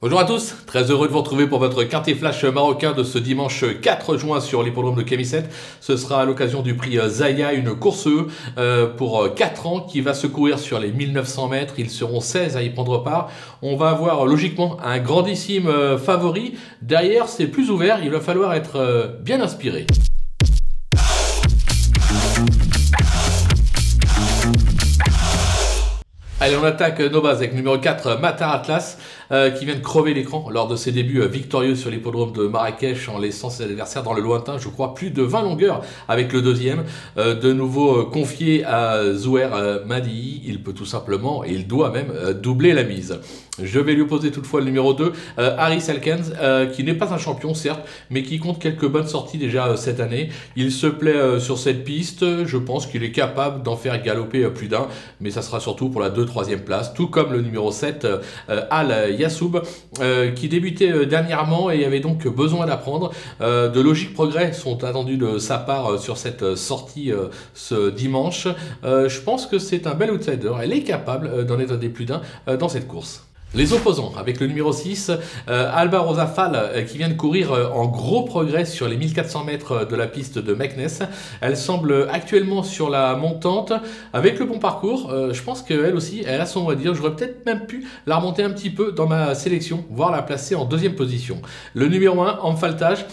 Bonjour à tous, très heureux de vous retrouver pour votre quintet flash marocain de ce dimanche 4 juin sur l'hippodrome de Camisette. Ce sera à l'occasion du prix Zaya, une course pour 4 ans qui va se courir sur les 1900 mètres. Ils seront 16 à y prendre part. On va avoir logiquement un grandissime favori. Derrière, c'est plus ouvert, il va falloir être bien inspiré. Allez, on attaque nos bases avec numéro 4, Matar Atlas, qui vient de crever l'écran lors de ses débuts victorieux sur l'hippodrome de Marrakech en laissant ses adversaires dans le lointain, je crois plus de 20 longueurs avec le deuxième. De nouveau confié à Zouer Madi, il peut tout simplement, et il doit même, doubler la mise. Je vais lui opposer toutefois le numéro 2, Harry Selkens, qui n'est pas un champion certes, mais qui compte quelques bonnes sorties déjà cette année. Il se plaît sur cette piste, je pense qu'il est capable d'en faire galoper plus d'un, mais ça sera surtout pour la 2-3e place, tout comme le numéro 7, Al Yassoub, qui débutait dernièrement et avait donc besoin d'apprendre. De logiques progrès sont attendus de sa part sur cette sortie ce dimanche. Je pense que c'est un bel outsider, elle est capable d'en être des plus d'un dans cette course. Les opposants, avec le numéro 6, Alba Rosa Fall, qui vient de courir en gros progrès sur les 1400 mètres de la piste de Meknès. Elle semble actuellement sur la montante, avec le bon parcours. Je pense qu'elle aussi, elle a son mot à dire. J'aurais peut-être même pu la remonter un petit peu dans ma sélection, voire la placer en deuxième position. Le numéro 1, Enfaltage,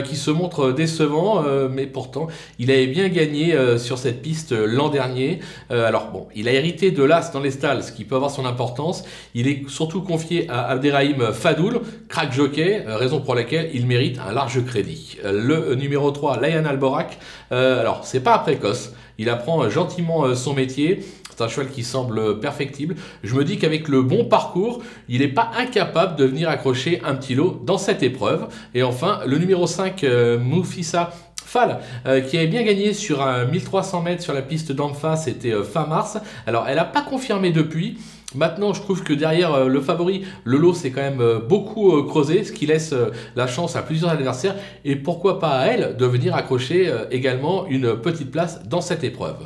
qui se montre décevant, mais pourtant il avait bien gagné sur cette piste l'an dernier. Alors bon, il a hérité de l'As dans les stalles, ce qui peut avoir son importance. Il est surtout confié à Abderrahim Fadoul, crack jockey, raison pour laquelle il mérite un large crédit. Le numéro 3, Layan Alborak, alors c'est pas précoce, il apprend gentiment son métier. C'est un cheval qui semble perfectible. Je me dis qu'avec le bon parcours, il n'est pas incapable de venir accrocher un petit lot dans cette épreuve. Et enfin, le numéro 5, Moufissa Fall, qui avait bien gagné sur un 1300 mètres sur la piste d'en face, c'était fin mars. Alors, elle n'a pas confirmé depuis. Maintenant, je trouve que derrière le favori, le lot s'est quand même beaucoup creusé, ce qui laisse la chance à plusieurs adversaires. Et pourquoi pas à elle de venir accrocher également une petite place dans cette épreuve.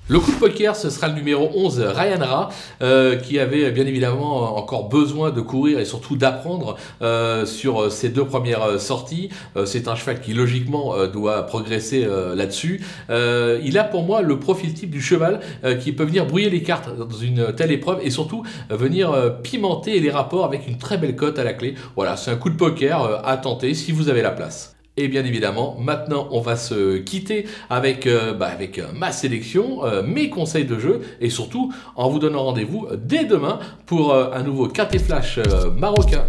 Le coup de poker, ce sera le numéro 11, Ryan Ra, qui avait bien évidemment encore besoin de courir et surtout d'apprendre sur ses deux premières sorties. C'est un cheval qui logiquement doit progresser là-dessus. Il a pour moi le profil type du cheval qui peut venir brouiller les cartes dans une telle épreuve et surtout venir pimenter les rapports avec une très belle cote à la clé. Voilà, c'est un coup de poker à tenter si vous avez la place. Et bien évidemment, maintenant on va se quitter avec ma sélection, mes conseils de jeu et surtout en vous donnant rendez-vous dès demain pour un nouveau quintet flash marocain.